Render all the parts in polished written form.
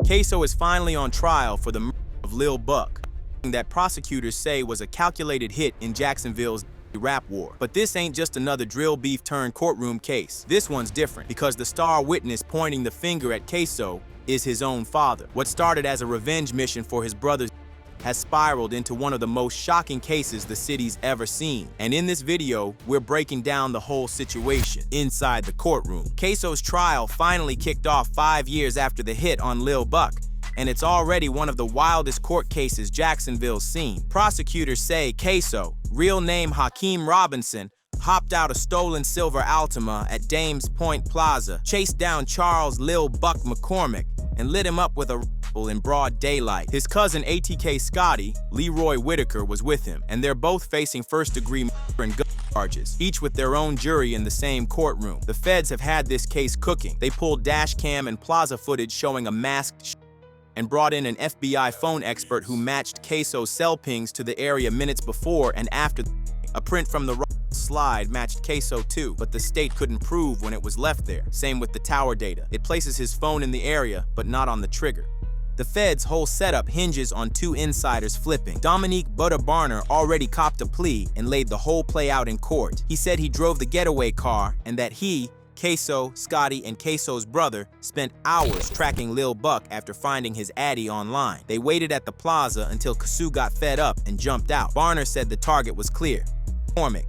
Ksoo is finally on trial for the murder of Lil Buck, that prosecutors say was a calculated hit in Jacksonville's rap war. But this ain't just another drill beef turned courtroom case. This one's different because the star witness pointing the finger at Ksoo is his own father. What started as a revenge mission for his brother has spiraled into one of the most shocking cases the city's ever seen. And in this video, we're breaking down the whole situation inside the courtroom. Ksoo's trial finally kicked off 5 years after the hit on Lil Buck, and it's already one of the wildest court cases Jacksonville's seen. Prosecutors say Ksoo, real name Hakeem Robinson, hopped out a stolen silver Altima at Dames Point Plaza, chased down Charles Lil Buck McCormick, and lit him up with a rifle in broad daylight. His cousin ATK Scotty, Leroy Whitaker, was with him, and they're both facing first-degree murder and gun charges, each with their own jury in the same courtroom. The feds have had this case cooking. They pulled dash cam and plaza footage showing a masked and brought in an FBI phone expert who matched Ksoo's cell pings to the area minutes before and after. A print from the slide matched Ksoo too, but the state couldn't prove when it was left there. Same with the tower data. It places his phone in the area, but not on the trigger. The feds' whole setup hinges on two insiders flipping. Dominique Butter Barner already copped a plea and laid the whole play out in court. He said he drove the getaway car and that he, Ksoo, Scotty, and Ksoo's brother spent hours tracking Lil Buck after finding his addy online. They waited at the plaza until Ksoo got fed up and jumped out. Barner said the target was clear,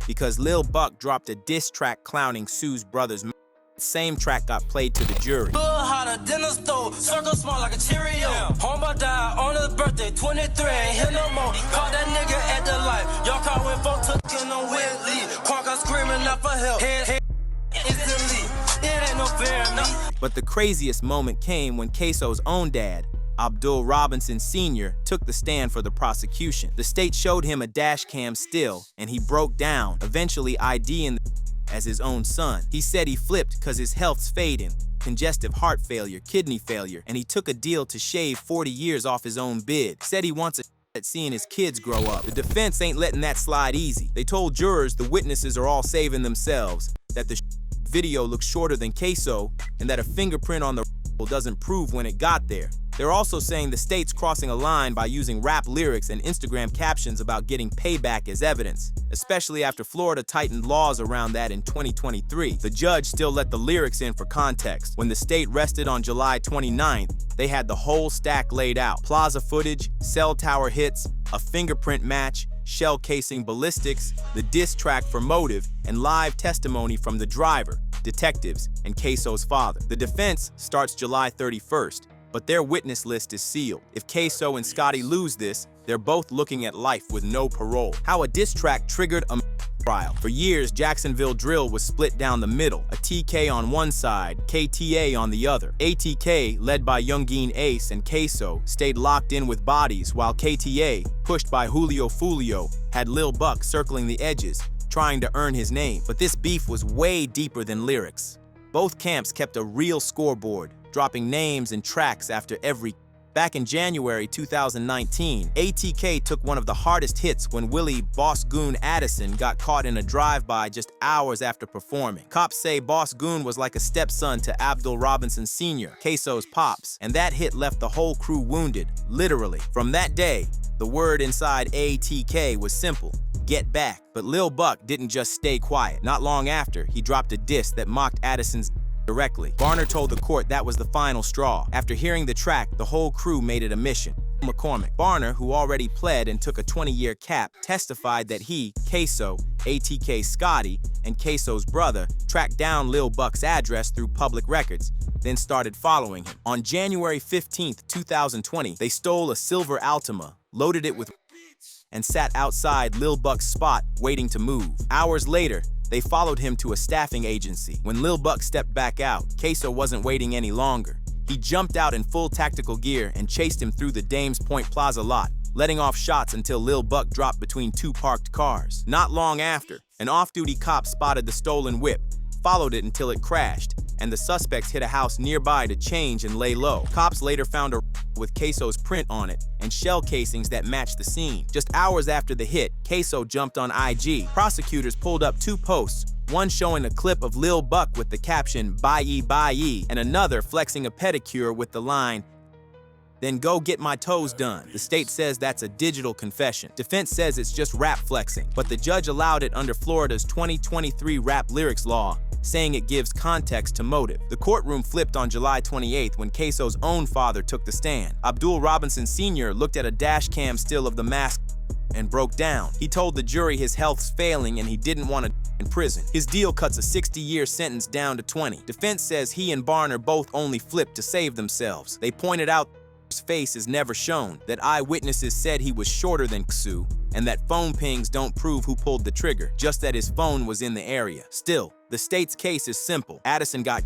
because Lil Buck dropped a diss track clowning Ksoo's brother's mouth. The same track got played to the jury. Hotter than a stove, circle small like a Cheerio. Homeboy died on his birthday, 23, ain't here no more. Caught that nigga at the light. Y'all caught when folks took in on Whitley. Parker screaming out for help. Instantly, it ain't no fair enough. But the craziest moment came when Ksoo's own dad, Abdul Robinson Sr., took the stand for the prosecution. The state showed him a dash cam still, and he broke down, eventually IDing as his own son. He said he flipped because his health's fading, congestive heart failure, kidney failure, and he took a deal to shave 40 years off his own bid. Said he wants at seeing his kids grow up. The defense ain't letting that slide easy. They told jurors the witnesses are all saving themselves, that the video looks shorter than Ksoo, and that a fingerprint on the doesn't prove when it got there. They're also saying the state's crossing a line by using rap lyrics and Instagram captions about getting payback as evidence, especially after Florida tightened laws around that in 2023. The judge still let the lyrics in for context. When the state rested on July 29th, they had the whole stack laid out. Plaza footage, cell tower hits, a fingerprint match, shell casing ballistics, the diss track for motive, and live testimony from the driver, detectives, and Ksoo's father. The defense starts July 31st. But their witness list is sealed. If Ksoo and Scotty lose this, they're both looking at life with no parole. How a diss track triggered a trial. For years, Jacksonville drill was split down the middle, a TK on one side, KTA on the other. ATK, led by Youngeen Ace and Ksoo, stayed locked in with bodies, while KTA, pushed by Julio Fulio, had Lil Buck circling the edges, trying to earn his name. But this beef was way deeper than lyrics. Both camps kept a real scoreboard, dropping names and tracks after every. Back in January 2019, ATK took one of the hardest hits when Willie Boss Goon Addison got caught in a drive-by just hours after performing. Cops say Boss Goon was like a stepson to Abdul Robinson Sr., Ksoo's pops, and that hit left the whole crew wounded, literally. From that day, the word inside ATK was simple: get back. But Lil Buck didn't just stay quiet. Not long after, he dropped a diss that mocked Addison's directly. Barner told the court that was the final straw. After hearing the track, the whole crew made it a mission. McCormick. Barner, who already pled and took a 20-year cap, testified that he, Ksoo, ATK Scotty, and Ksoo's brother tracked down Lil Buck's address through public records, then started following him. On January 15th, 2020, they stole a silver Altima, loaded it with and sat outside Lil Buck's spot waiting to move. Hours later, they followed him to a staffing agency. When Lil Buck stepped back out, Ksoo wasn't waiting any longer. He jumped out in full tactical gear and chased him through the Dames Point Plaza lot, letting off shots until Lil Buck dropped between two parked cars. Not long after, an off-duty cop spotted the stolen whip, followed it until it crashed, and the suspects hit a house nearby to change and lay low. Cops later found a with Ksoo's print on it and shell casings that matched the scene. Just hours after the hit, Ksoo jumped on IG. Prosecutors pulled up two posts, one showing a clip of Lil Buck with the caption, "Bye-ye, bye-ye," and another flexing a pedicure with the line, Then go get my toes done. The state says that's a digital confession. Defense says it's just rap flexing, but the judge allowed it under Florida's 2023 rap lyrics law, saying it gives context to motive. The courtroom flipped on July 28th when Ksoo's own father took the stand. Abdul Robinson Sr. looked at a dash cam still of the mask and broke down. He told the jury his health's failing and he didn't want to in prison. His deal cuts a 60-year sentence down to 20. Defense says he and Barner both only flipped to save themselves. They pointed out his face is never shown, that eyewitnesses said he was shorter than Ksoo, and that phone pings don't prove who pulled the trigger, just that his phone was in the area. Still, the state's case is simple. Addison got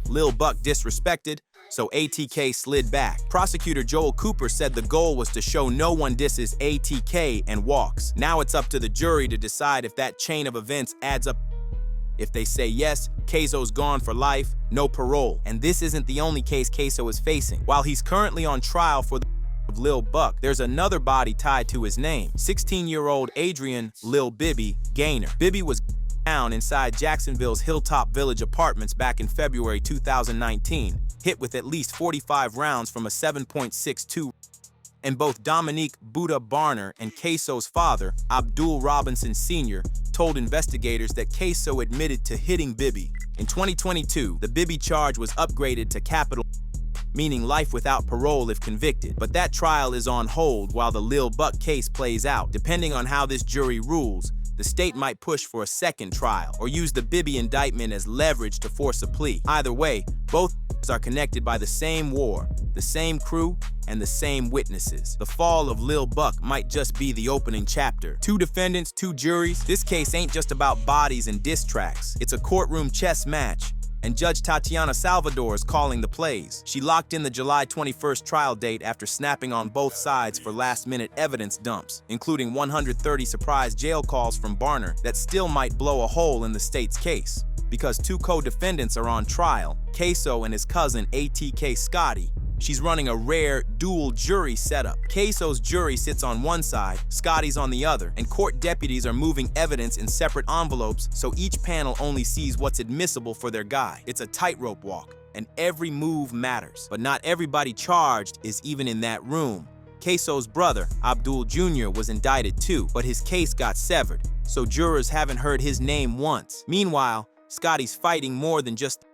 Lil Buck disrespected, so ATK slid back. Prosecutor Joel Cooper said the goal was to show no one disses ATK and walks. Now it's up to the jury to decide if that chain of events adds up. If they say yes, Ksoo's gone for life, no parole. And this isn't the only case Ksoo is facing. While he's currently on trial for the of Lil Buck, there's another body tied to his name. 16-year-old Adrian Lil Bibby Gaynor. Bibby was down inside Jacksonville's Hilltop Village apartments back in February 2019, hit with at least 45 rounds from a 7.62. And both Dominique Buddha Barner and Ksoo's father, Abdul Robinson Sr., told investigators that Ksoo admitted to hitting Bibby. In 2022, the Bibby charge was upgraded to capital, meaning life without parole if convicted. But that trial is on hold while the Lil Buck case plays out. Depending on how this jury rules, the state might push for a second trial or use the Bibby indictment as leverage to force a plea. Either way, both are connected by the same war, the same crew, and the same witnesses. The fall of Lil Buck might just be the opening chapter. 2 defendants, 2 juries. This case ain't just about bodies and diss tracks. It's a courtroom chess match, and Judge Tatiana Salvador is calling the plays. She locked in the July 21st trial date after snapping on both sides for last-minute evidence dumps, including 130 surprise jail calls from Barner that still might blow a hole in the state's case. Because 2 co-defendants are on trial, Ksoo and his cousin ATK Scotty, she's running a rare dual jury setup. Ksoo's jury sits on one side, Scotty's on the other, and court deputies are moving evidence in separate envelopes so each panel only sees what's admissible for their guy. It's a tightrope walk, and every move matters. But not everybody charged is even in that room. Ksoo's brother, Abdul Jr., was indicted too, but his case got severed, so jurors haven't heard his name once. Meanwhile, Scotty's fighting more than just.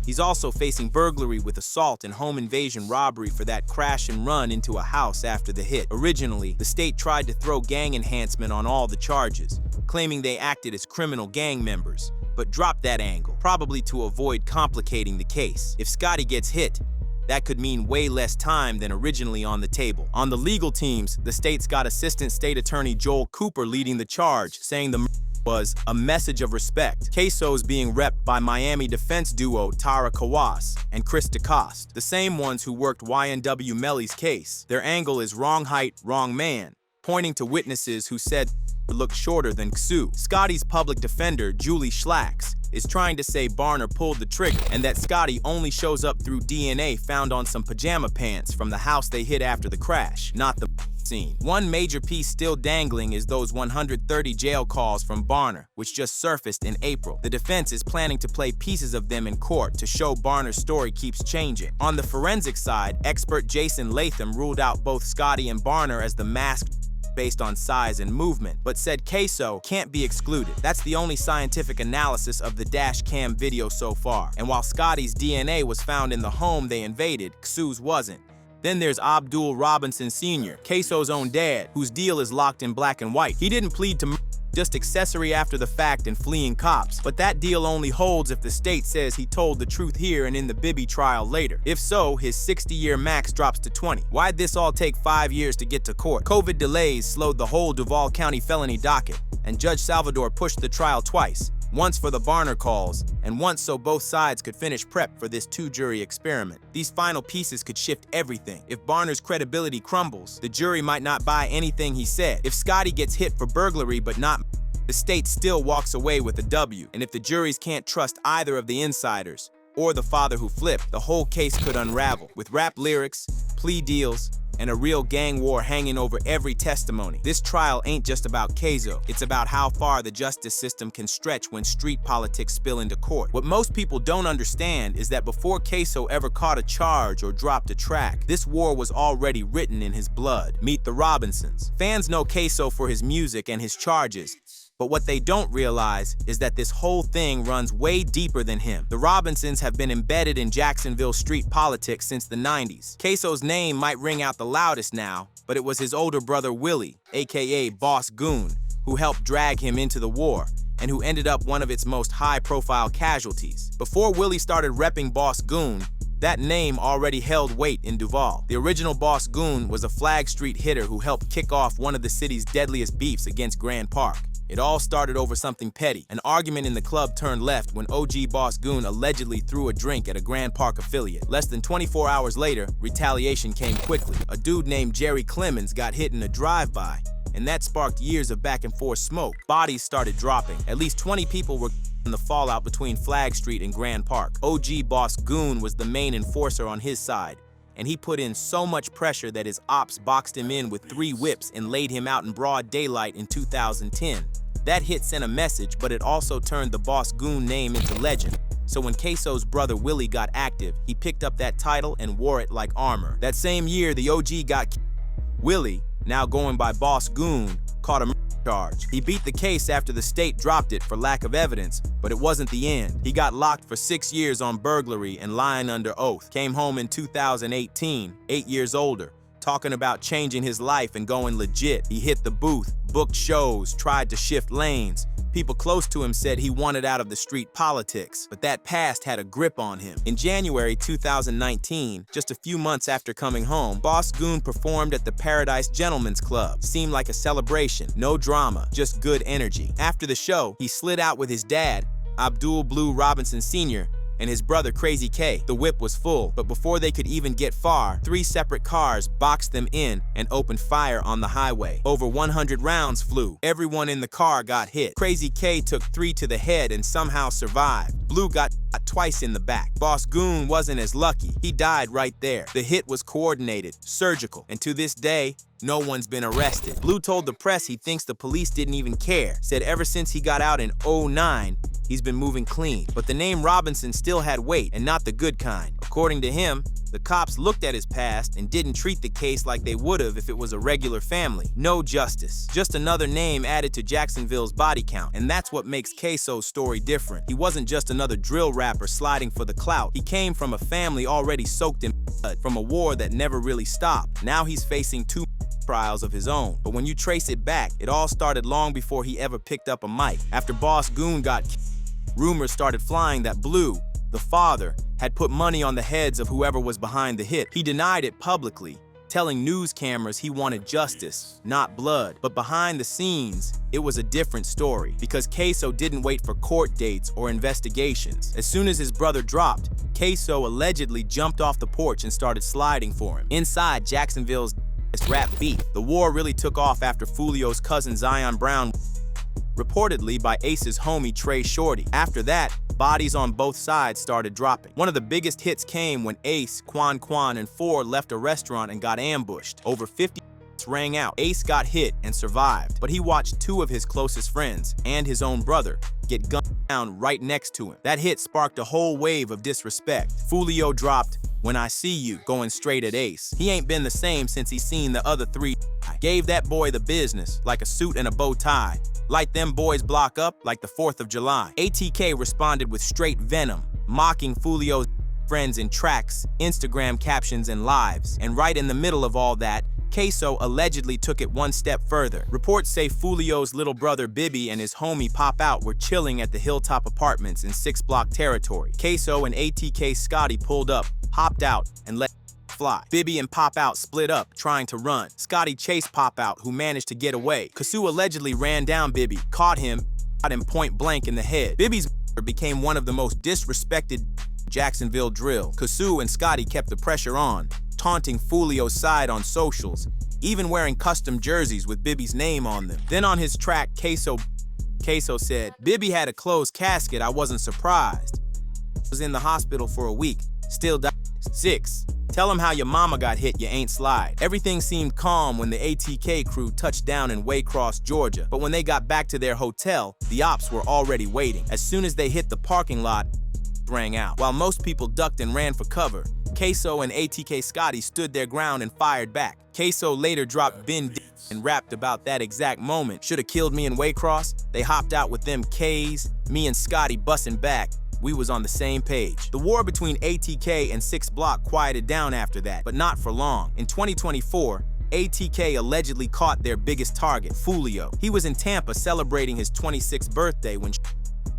He's also facing burglary with assault and home invasion robbery for that crash and run into a house after the hit. Originally, the state tried to throw gang enhancement on all the charges, claiming they acted as criminal gang members, but dropped that angle, probably to avoid complicating the case. If Scotty gets hit, that could mean way less time than originally on the table. On the legal teams, the state's got Assistant State Attorney Joel Cooper leading the charge, saying the was a message of respect. Ksoo's being repped by Miami defense duo Tara Kawas and Chris DeCoste, the same ones who worked YNW Melly's case. Their angle is wrong height, wrong man, pointing to witnesses who said looked shorter than Ksoo. Scotty's public defender, Julie Schlacks, is trying to say Barner pulled the trigger and that Scotty only shows up through DNA found on some pajama pants from the house they hit after the crash, not the scene. One major piece still dangling is those 130 jail calls from Barner, which just surfaced in April. The defense is planning to play pieces of them in court to show Barner's story keeps changing. On the forensic side, expert Jason Latham ruled out both Scotty and Barner as the masked based on size and movement, but said Ksoo can't be excluded. That's the only scientific analysis of the dash cam video so far. And while Scotty's DNA was found in the home they invaded, Ksoo's wasn't. Then there's Abdul Robinson Sr., Ksoo's own dad, whose deal is locked in black and white. He didn't plead to just accessory after the fact and fleeing cops, but that deal only holds if the state says he told the truth here and in the Bibby trial later. If so, his 60-year max drops to 20. Why'd this all take 5 years to get to court? COVID delays slowed the whole Duval County felony docket, and Judge Salvador pushed the trial twice. Once for the Barner calls, and once so both sides could finish prep for this 2-jury experiment. These final pieces could shift everything. If Barner's credibility crumbles, the jury might not buy anything he said. If Scotty gets hit for burglary but not, the state still walks away with a W. And if the juries can't trust either of the insiders or the father who flipped, the whole case could unravel. With rap lyrics, plea deals, and a real gang war hanging over every testimony. This trial ain't just about Ksoo, it's about how far the justice system can stretch when street politics spill into court. What most people don't understand is that before Ksoo ever caught a charge or dropped a track, this war was already written in his blood. Meet the Robinsons. Fans know Ksoo for his music and his charges, but what they don't realize is that this whole thing runs way deeper than him. The Robinsons have been embedded in Jacksonville street politics since the 90s. Ksoo's name might ring out the loudest now, but it was his older brother Willie, aka Boss Goon, who helped drag him into the war, and who ended up one of its most high-profile casualties. Before Willie started repping Boss Goon, that name already held weight in Duval. The original Boss Goon was a Flag Street hitter who helped kick off one of the city's deadliest beefs against Grand Park. It all started over something petty. An argument in the club turned left when OG Boss Goon allegedly threw a drink at a Grand Park affiliate. Less than 24 hours later, retaliation came quickly. A dude named Jerry Clemens got hit in a drive-by, and that sparked years of back-and-forth smoke. Bodies started dropping. At least 20 people were in the fallout between Flag Street and Grand Park. OG Boss Goon was the main enforcer on his side, and he put in so much pressure that his ops boxed him in with 3 whips and laid him out in broad daylight in 2010. That hit sent a message, but it also turned the Boss Goon name into legend. So when Ksoo's brother Willie got active, he picked up that title and wore it like armor. That same year, the OG got Willie, now going by Boss Goon, caught a murder charge. He beat the case after the state dropped it for lack of evidence, but it wasn't the end. He got locked for 6 years on burglary and lying under oath. Came home in 2018, 8 years older, talking about changing his life and going legit. He hit the booth, booked shows, tried to shift lanes. People close to him said he wanted out of the street politics, but that past had a grip on him. In January 2019, just a few months after coming home, Boss Goon performed at the Paradise Gentlemen's Club. Seemed like a celebration, no drama, just good energy. After the show, he slid out with his dad, Abdul Blue Robinson Sr., and his brother Crazy K. The whip was full, but before they could even get far, 3 separate cars boxed them in and opened fire on the highway. Over 100 rounds flew. Everyone in the car got hit. Crazy K took 3 to the head and somehow survived. Blue got twice in the back. Boss Goon wasn't as lucky. He died right there. The hit was coordinated, surgical, and to this day, no one's been arrested. Blue told the press he thinks the police didn't even care. Said ever since he got out in '09, he's been moving clean. But the name Robinson still had weight, and not the good kind. According to him, the cops looked at his past and didn't treat the case like they would have if it was a regular family. No justice. Just another name added to Jacksonville's body count. And that's what makes Ksoo's story different. He wasn't just another drill rapper sliding for the clout. He came from a family already soaked in blood, from a war that never really stopped. Now he's facing 2 trials of his own. But when you trace it back, it all started long before he ever picked up a mic. After Boss Goon got rumors started flying that Blue, the father, had put money on the heads of whoever was behind the hit. He denied it publicly, telling news cameras he wanted justice, not blood. But behind the scenes, it was a different story, because Ksoo didn't wait for court dates or investigations. As soon as his brother dropped, Ksoo allegedly jumped off the porch and started sliding for him. Inside Jacksonville's rap beef, the war really took off after Fulio's cousin Zion Brown, reportedly by Ace's homie Trey Shorty. After that, bodies on both sides started dropping. One of the biggest hits came when Ace, Quan, and 4 left a restaurant and got ambushed. Over 50 rang out. Ace got hit and survived, but he watched 2 of his closest friends and his own brother get gunned down right next to him. That hit sparked a whole wave of disrespect. Fulio dropped "When I See You," going straight at Ace. He ain't been the same since he's seen the other 3. Gave that boy the business, like a suit and a bow tie. Light them boys block up like the 4th of July. ATK responded with straight venom, mocking Fulio's friends in tracks, Instagram captions, and lives. And right in the middle of all that, Ksoo allegedly took it one step further. Reports say Fulio's little brother Bibby and his homie Pop Out were chilling at the Hilltop Apartments in 6-block territory. Ksoo and ATK Scotty pulled up, hopped out, and let fly. Bibby and Pop Out split up, trying to run. Scotty chased Pop Out, who managed to get away. Ksoo allegedly ran down Bibby, caught him, shot him point blank in the head. Bibby's became one of the most disrespected Jacksonville drill. Ksoo and Scotty kept the pressure on, taunting Fulio's side on socials, even wearing custom jerseys with Bibby's name on them. Then on his track, Ksoo said, "Bibby had a closed casket, I wasn't surprised. Was in the hospital for a week, still died." 6. Tell him how your mama got hit, you ain't slide. Everything seemed calm when the ATK crew touched down in Waycross, Georgia. But when they got back to their hotel, the ops were already waiting. As soon as they hit the parking lot, rang out. While most people ducked and ran for cover, Ksoo and ATK Scotty stood their ground and fired back. Ksoo later dropped Bin and rapped about that exact moment. Shoulda killed me in Waycross. They hopped out with them Ks, me and Scotty bussin' back. We was on the same page. The war between ATK and 6 Block quieted down after that, but not for long. In 2024, ATK allegedly caught their biggest target, Foolio. He was in Tampa celebrating his 26th birthday when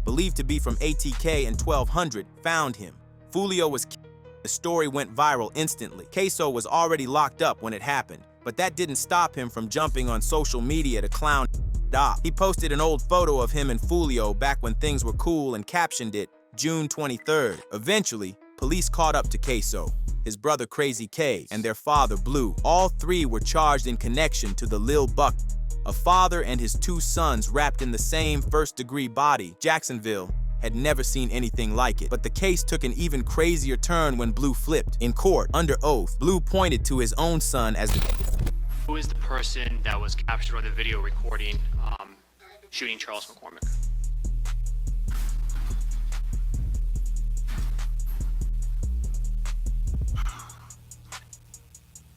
believed to be from ATK and 1200 found him. Foolio was killed. The story went viral instantly. Ksoo was already locked up when it happened, but that didn't stop him from jumping on social media to clown up. He posted an old photo of him and Foolio back when things were cool and captioned it, June 23rd. Eventually, police caught up to Ksoo, his brother Crazy K, and their father Blue. All three were charged in connection to the Lil Buck, a father and his 2 sons wrapped in the same first-degree body. Jacksonville had never seen anything like it. But the case took an even crazier turn when Blue flipped. In court, under oath, Blue pointed to his own son as the... Who is the person that was captured on the video recording shooting Charles McCormick?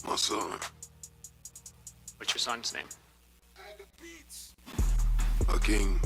My son. What's your son's name? Hakeem.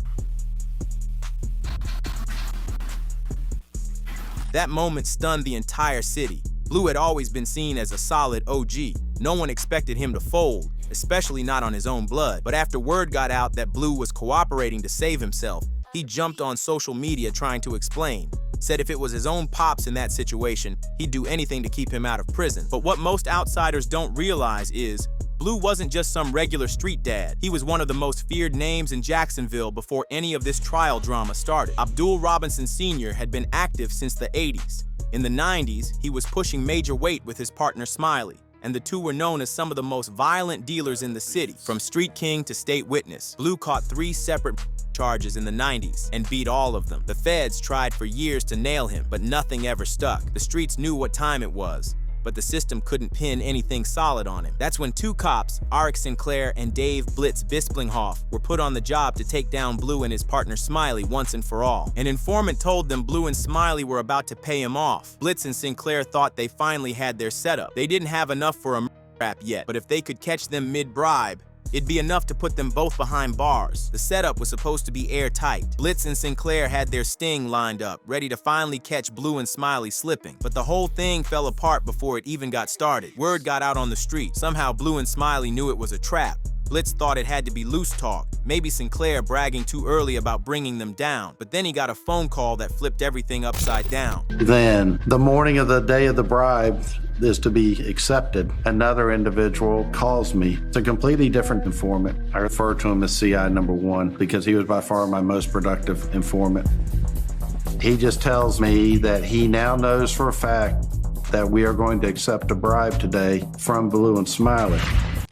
That moment stunned the entire city. Blue had always been seen as a solid OG. No one expected him to fold, especially not on his own blood. But after word got out that Blue was cooperating to save himself, he jumped on social media trying to explain. Said if it was his own pops in that situation, he'd do anything to keep him out of prison. But what most outsiders don't realize is, Blue wasn't just some regular street dad. He was one of the most feared names in Jacksonville before any of this trial drama started. Abdul Robinson Sr. had been active since the 80s. In the 90s, he was pushing major weight with his partner Smiley, and the two were known as some of the most violent dealers in the city. From street king to state witness, Blue caught 3 separate charges in the 90s and beat all of them. The feds tried for years to nail him, but nothing ever stuck. The streets knew what time it was, but the system couldn't pin anything solid on him. That's when 2 cops, Arik Sinclair and Dave Blitz Bisplinghoff, were put on the job to take down Blue and his partner Smiley once and for all. An informant told them Blue and Smiley were about to pay him off. Blitz and Sinclair thought they finally had their setup. They didn't have enough for a rap yet, but if they could catch them mid-bribe, it'd be enough to put them both behind bars. The setup was supposed to be airtight. Blitz and Sinclair had their sting lined up, ready to finally catch Blue and Smiley slipping. But the whole thing fell apart before it even got started. Word got out on the street. Somehow Blue and Smiley knew it was a trap. Blitz thought it had to be loose talk, maybe Sinclair bragging too early about bringing them down. But then he got a phone call that flipped everything upside down. Then, the morning of the day of the bribe is to be accepted, another individual calls me. It's a completely different informant. I refer to him as CI number 1 because he was by far my most productive informant. He just tells me that he now knows for a fact that we are going to accept a bribe today from Blue and Smiley.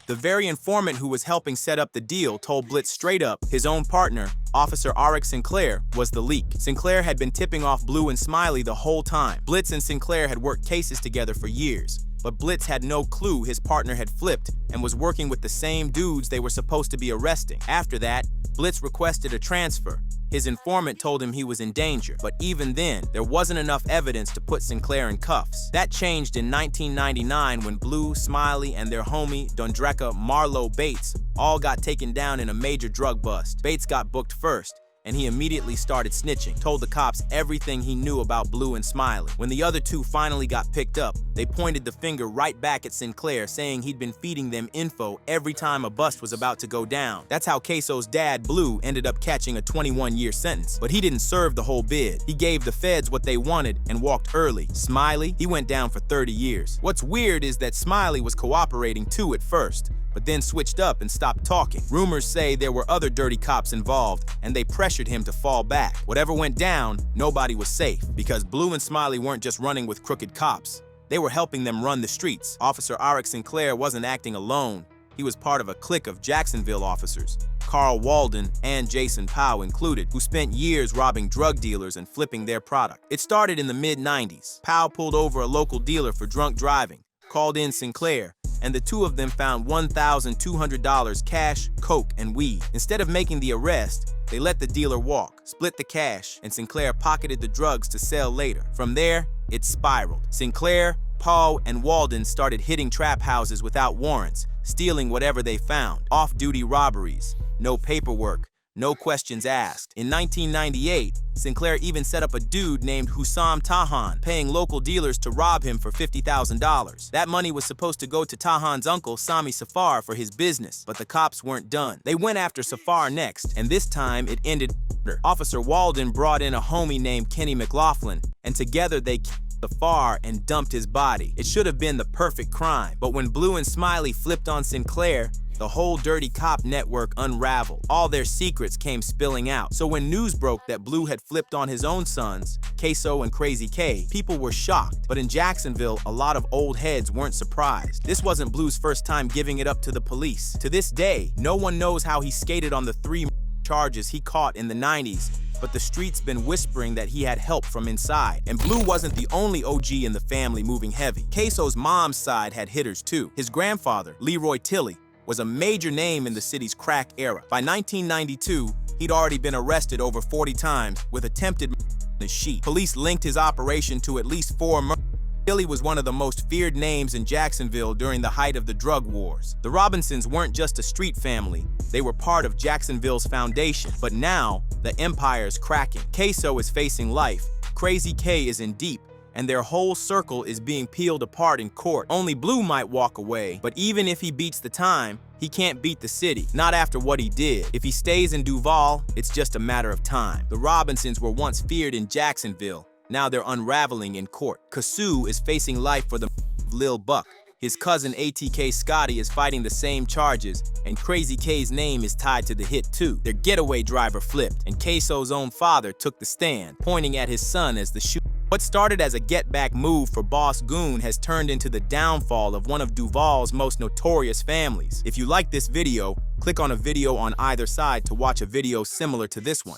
The very informant who was helping set up the deal told Blitz straight up his own partner, Officer Arik Sinclair, was the leak. Sinclair had been tipping off Blue and Smiley the whole time. Blitz and Sinclair had worked cases together for years, but Blitz had no clue his partner had flipped and was working with the same dudes they were supposed to be arresting. After that, Blitz requested a transfer. His informant told him he was in danger, but even then, there wasn't enough evidence to put Sinclair in cuffs. That changed in 1999 when Blue, Smiley, and their homie, Dondreka Marlo Bates, all got taken down in a major drug bust. Bates got booked first, and he immediately started snitching, told the cops everything he knew about Blue and Smiley. When the other 2 finally got picked up, they pointed the finger right back at Sinclair, saying he'd been feeding them info every time a bust was about to go down. That's how Ksoo's dad, Blue, ended up catching a 21-year sentence. But he didn't serve the whole bid. He gave the feds what they wanted and walked early. Smiley, he went down for 30 years. What's weird is that Smiley was cooperating too at first, but then switched up and stopped talking. Rumors say there were other dirty cops involved, and they pressured him to fall back. Whatever went down, nobody was safe, because Blue and Smiley weren't just running with crooked cops. They were helping them run the streets. Officer Arik Sinclair wasn't acting alone. He was part of a clique of Jacksonville officers, Carl Walden and Jason Powell included, who spent years robbing drug dealers and flipping their product. It started in the mid-90s. Powell pulled over a local dealer for drunk driving, called in Sinclair, and the two of them found $1,200 cash, coke, and weed. Instead of making the arrest, they let the dealer walk, split the cash, and Sinclair pocketed the drugs to sell later. From there, it spiraled. Sinclair, Paul, and Walden started hitting trap houses without warrants, stealing whatever they found. Off-duty robberies, no paperwork, no questions asked. In 1998, Sinclair even set up a dude named Hussam Tahan, paying local dealers to rob him for $50,000. That money was supposed to go to Tahan's uncle, Sami Safar, for his business, but the cops weren't done. They went after Safar next, and this time it ended murder. Officer Walden brought in a homie named Kenny McLaughlin, and together they killed Safar and dumped his body. It should have been the perfect crime, but when Blue and Smiley flipped on Sinclair, the whole dirty cop network unraveled. All their secrets came spilling out. So when news broke that Blue had flipped on his own sons, Ksoo and Crazy K, people were shocked. But in Jacksonville, a lot of old heads weren't surprised. This wasn't Blue's first time giving it up to the police. To this day, no one knows how he skated on the 3 charges he caught in the 90s, but the street's been whispering that he had help from inside. And Blue wasn't the only OG in the family moving heavy. Ksoo's mom's side had hitters too. His grandfather, Leroy Tilley, was a major name in the city's crack era. By 1992, he'd already been arrested over 40 times with attempted murder on his sheet. Police linked his operation to at least 4 murders. Tilley was one of the most feared names in Jacksonville during the height of the drug wars. The Robinsons weren't just a street family, they were part of Jacksonville's foundation. But now, the empire's cracking. Ksoo is facing life, Crazy K is in deep, and their whole circle is being peeled apart in court. Only Blue might walk away, but even if he beats the time, he can't beat the city, not after what he did. If he stays in Duval, it's just a matter of time. The Robinsons were once feared in Jacksonville, now they're unraveling in court. Ksoo is facing life for the Lil Buck. His cousin ATK Scotty is fighting the same charges, and Crazy K's name is tied to the hit too. Their getaway driver flipped, and Ksoo's own father took the stand, pointing at his son as the shooter. What started as a get-back move for Boss Goon has turned into the downfall of one of Duval's most notorious families. If you like this video, click on a video on either side to watch a video similar to this one.